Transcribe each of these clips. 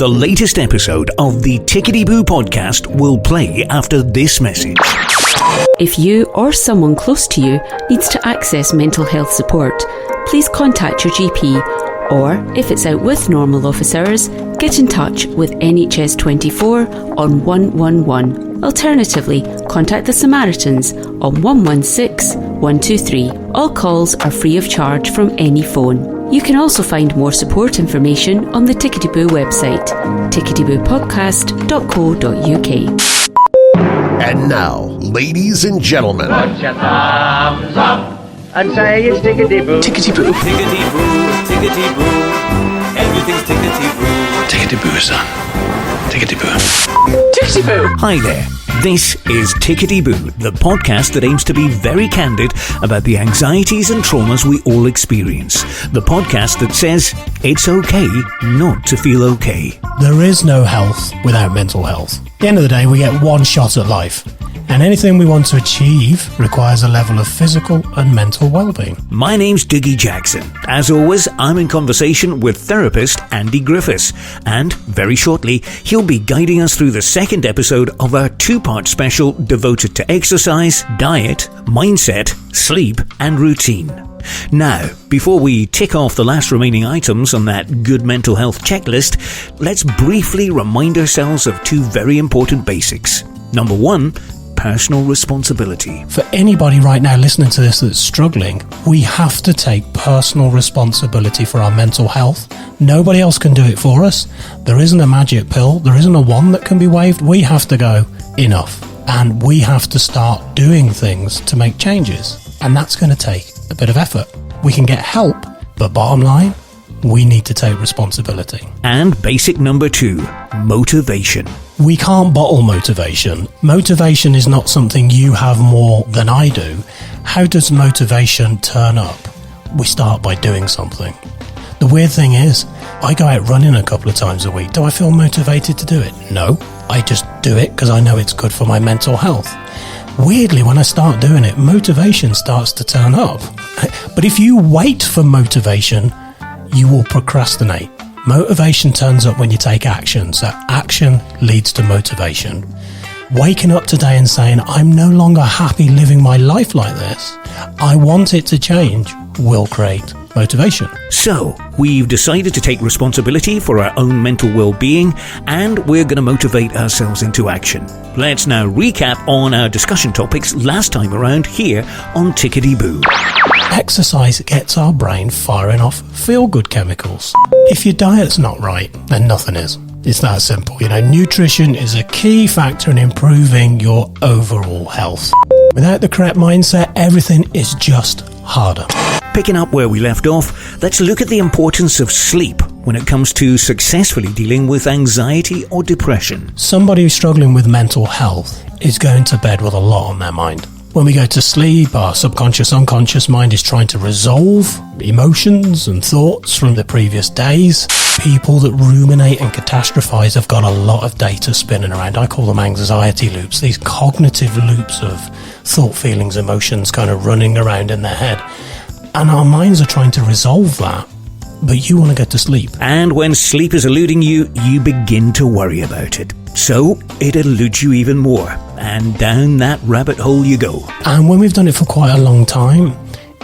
The latest episode of the Tickety Boo podcast will play after this message. If you or someone close to you needs to access mental health support, please contact your GP, or if it's out with normal office hours, get in touch with NHS 24 on 111. Alternatively, contact the Samaritans on 116 123. All calls are free of charge from any phone. You can also find more support information on the Tickety Boo website, ticketyboopodcast.co.uk. And now, ladies and gentlemen, Put your thumbs up and say it's Tickety Boo. Tickety Boo. Tickety boo, tickety boo, everything's tickety boo. Tickety Boo, son. Tickety Boo. Tickety boo. Hi there. This is Tickety Boo, the podcast that aims to be very candid about the anxieties and traumas we all experience. The podcast that says it's okay not to feel okay. There is no health without mental health. At the end of the day, we get one shot at life. And anything we want to achieve requires a level of physical and mental well-being. My name's Diggy Jackson. As always, I'm in conversation with therapist Andy Griffiths. And very shortly, he'll be guiding us through the second episode of our two-part special devoted to exercise, diet, mindset, sleep, and routine. Now, before we tick off the last remaining items on that good mental health checklist, let's briefly remind ourselves of two very important basics. Number one, personal responsibility. For anybody right now listening to this that's struggling, we have to take personal responsibility for our mental health. Nobody else can do it for us. There isn't a magic pill. There isn't a wand that can be waved. We have to go, enough. And we have to start doing things to make changes. And that's going to take a bit of effort. We can get help, but bottom line, we need to take responsibility. And basic number two, motivation. We can't bottle motivation. Motivation is not something you have more than I do. How does motivation turn up? We start by doing something. The weird thing is, I go out running a couple of times a week. Do I feel motivated to do it? No. I just do it because I know it's good for my mental health. Weirdly, when I start doing it, motivation starts to turn up. But if you wait for motivation, you will procrastinate. Motivation turns up when you take action, so action leads to motivation. Waking up today and saying, I'm no longer happy living my life like this, I want it to change, will create motivation. So, we've decided to take responsibility for our own mental well-being, and we're going to motivate ourselves into action. Let's now recap on our discussion topics last time around here on Tickety Boo. Exercise gets our brain firing off feel-good chemicals. If your diet's not right, then nothing is. It's that simple. Nutrition is a key factor in improving your overall health. Without the correct mindset, everything is just harder. Picking up where we left off, let's look at the importance of sleep when it comes to successfully dealing with anxiety or depression. Somebody who's struggling with mental health is going to bed with a lot on their mind. When we go to sleep, our subconscious, unconscious mind is trying to resolve emotions and thoughts from the previous days. People that ruminate and catastrophize have got a lot of data spinning around. I call them anxiety loops, these cognitive loops of thought, feelings, emotions kind of running around in their head. And our minds are trying to resolve that, but you want to go to sleep. And when sleep is eluding you, you begin to worry about it. So it eludes you even more, and down that rabbit hole you go. And when we've done it for quite a long time,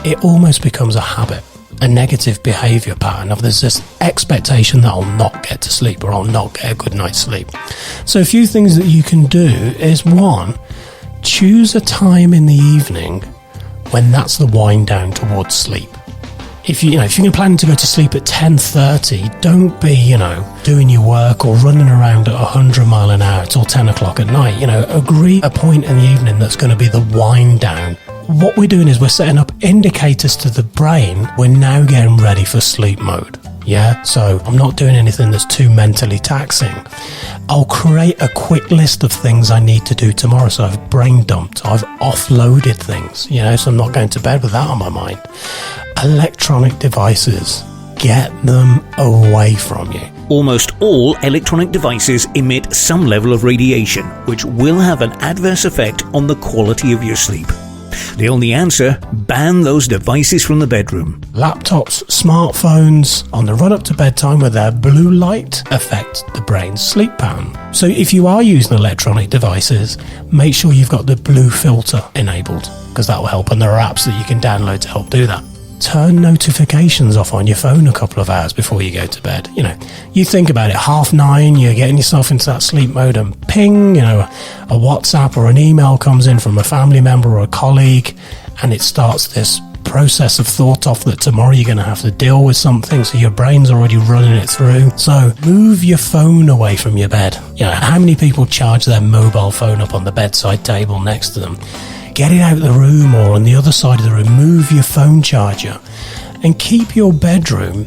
it almost becomes a habit, a negative behaviour pattern of there's this expectation that I'll not get to sleep or I'll not get a good night's sleep. So a few things that you can do is, one, choose a time in the evening when that's the wind down towards sleep. If you're planning to go to sleep at 10:30, don't be, doing your work or running around at 100 mile an hour till 10 o'clock at night. Agree a point in the evening that's going to be the wind down. What we're doing is we're setting up indicators to the brain. We're now getting ready for sleep mode. Yeah, so I'm not doing anything that's too mentally taxing. I'll create a quick list of things I need to do tomorrow. So I've brain dumped, I've offloaded things, so I'm not going to bed with that on my mind. Electronic devices, get them away from you. Almost all electronic devices emit some level of radiation, which will have an adverse effect on the quality of your sleep. The only answer, ban those devices from the bedroom. Laptops, smartphones, on the run up to bedtime with their blue light affect the brain's sleep pattern. So if you are using electronic devices, make sure you've got the blue filter enabled, because that will help, and there are apps that you can download to help do that. Turn notifications off on your phone a couple of hours before you go to bed. You think about it, 9:30, you're getting yourself into that sleep mode, and ping, a WhatsApp or an email comes in from a family member or a colleague, and it starts this process of thought off that tomorrow you're going to have to deal with something, so your brain's already running it through. So move your phone away from your bed. How many people charge their mobile phone up on the bedside table next to them? Get it out of the room or on the other side of the room. Move your phone charger and keep your bedroom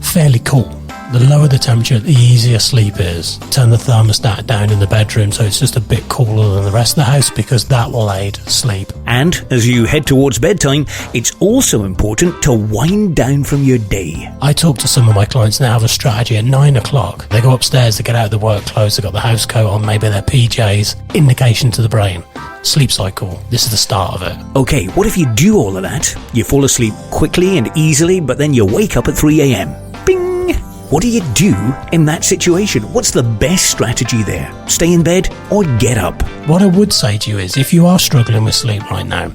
fairly cool. The lower the temperature, the easier sleep is. Turn the thermostat down in the bedroom so it's just a bit cooler than the rest of the house, because that will aid sleep. And as you head towards bedtime, it's also important to wind down from your day. I talk to some of my clients and they have a strategy at 9 o'clock. They go upstairs, they get out of the work clothes, they've got the house coat on, maybe their PJs. Indication to the brain. Sleep cycle. This is the start of it. Okay, what if you do all of that? You fall asleep quickly and easily, but then you wake up at 3 a.m. Bing! What do you do in that situation? What's the best strategy there? Stay in bed or get up? What I would say to you is, if you are struggling with sleep right now,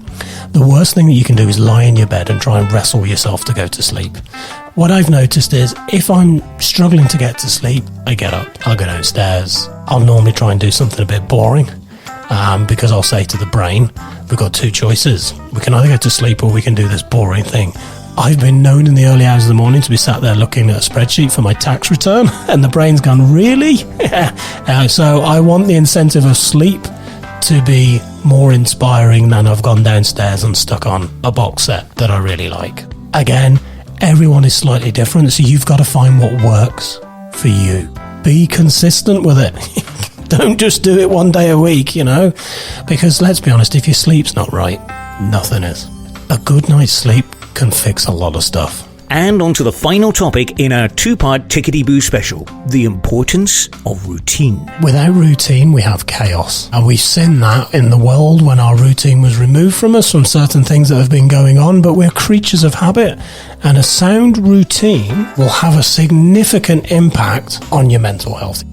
the worst thing that you can do is lie in your bed and try and wrestle yourself to go to sleep. What I've noticed is, if I'm struggling to get to sleep, I get up, I'll go downstairs. I'll normally try and do something a bit boring. Because I'll say to the brain, we've got two choices. We can either go to sleep or we can do this boring thing. I've been known in the early hours of the morning to be sat there looking at a spreadsheet for my tax return, and the brain's gone, really? So I want the incentive of sleep to be more inspiring than I've gone downstairs and stuck on a box set that I really like. Again, everyone is slightly different, so you've got to find what works for you. Be consistent with it. Don't just do it one day a week, because let's be honest, if your sleep's not right, nothing is. A good night's sleep can fix a lot of stuff. And on to the final topic in our two-part Tickety-Boo special, the importance of routine. Without routine, we have chaos. And we've seen that in the world when our routine was removed from us from certain things that have been going on, but we're creatures of habit. And a sound routine will have a significant impact on your mental health.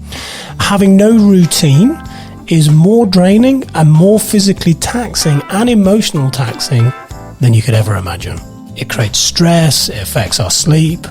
Having no routine is more draining and more physically taxing and emotional taxing than you could ever imagine. It creates stress, it affects our sleep,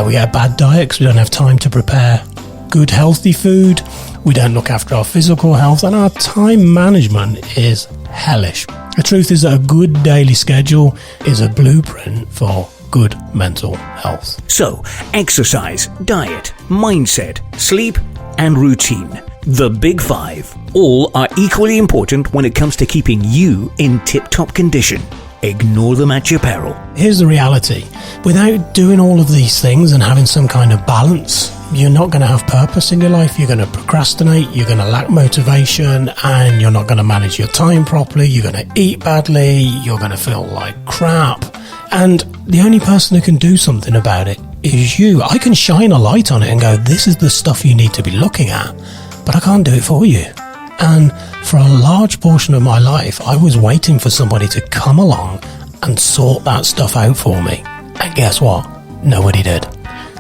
we get a bad diet because we don't have time to prepare good healthy food, we don't look after our physical health, and our time management is hellish. The truth is that a good daily schedule is a blueprint for good mental health. So, exercise, diet, mindset, sleep, and routine. The Big Five. All are equally important when it comes to keeping you in tip-top condition. Ignore them at your peril. Here's the reality. Without doing all of these things and having some kind of balance, you're not going to have purpose in your life. You're going to procrastinate, you're going to lack motivation, and you're not going to manage your time properly. You're going to eat badly, you're going to feel like crap. And the only person who can do something about it is you. I can shine a light on it and go, this is the stuff you need to be looking at, but I can't do it for you. And for a large portion of my life, I was waiting for somebody to come along and sort that stuff out for me. And guess what? Nobody did.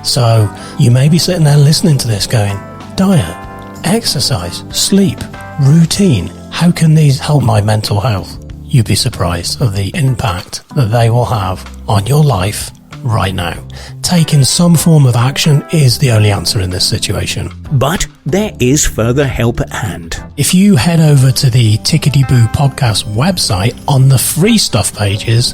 So you may be sitting there listening to this going, diet, exercise, sleep, routine, how can these help my mental health? You'd be surprised of the impact that they will have on your life right now. Taking some form of action is the only answer in this situation. But there is further help at hand. If you head over to the Tickety-Boo podcast website, on the free stuff pages,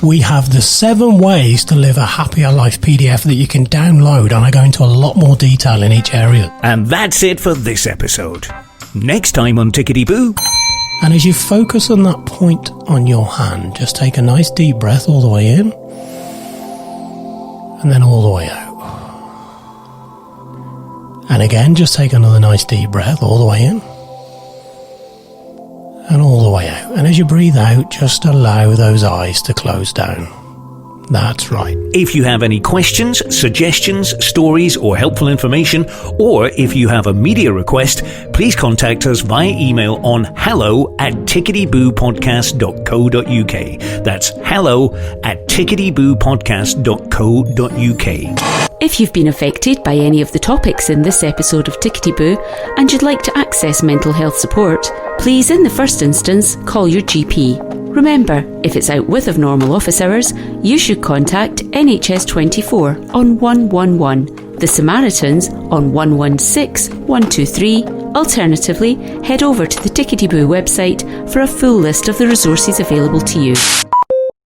we have the 7 ways to live a happier life PDF that you can download, and I go into a lot more detail in each area. And that's it for this episode. Next time on Tickety-Boo. And as you focus on that point on your hand, just take a nice deep breath all the way in, and then all the way out. And again, just take another nice deep breath all the way in, and all the way out. And as you breathe out, just allow those eyes to close down. That's right. If you have any questions, suggestions, stories, or helpful information, or if you have a media request, please contact us via email on hello@tickety-boo-podcast.co.uk. That's hello@tickety-boo-podcast.co.uk. If you've been affected by any of the topics in this episode of Tickety Boo and you'd like to access mental health support, please in the first instance call your GP. Remember, if it's out with of normal office hours, you should contact NHS 24 on 111, the Samaritans on 116 123. Alternatively, head over to the Tickety Boo website for a full list of the resources available to you.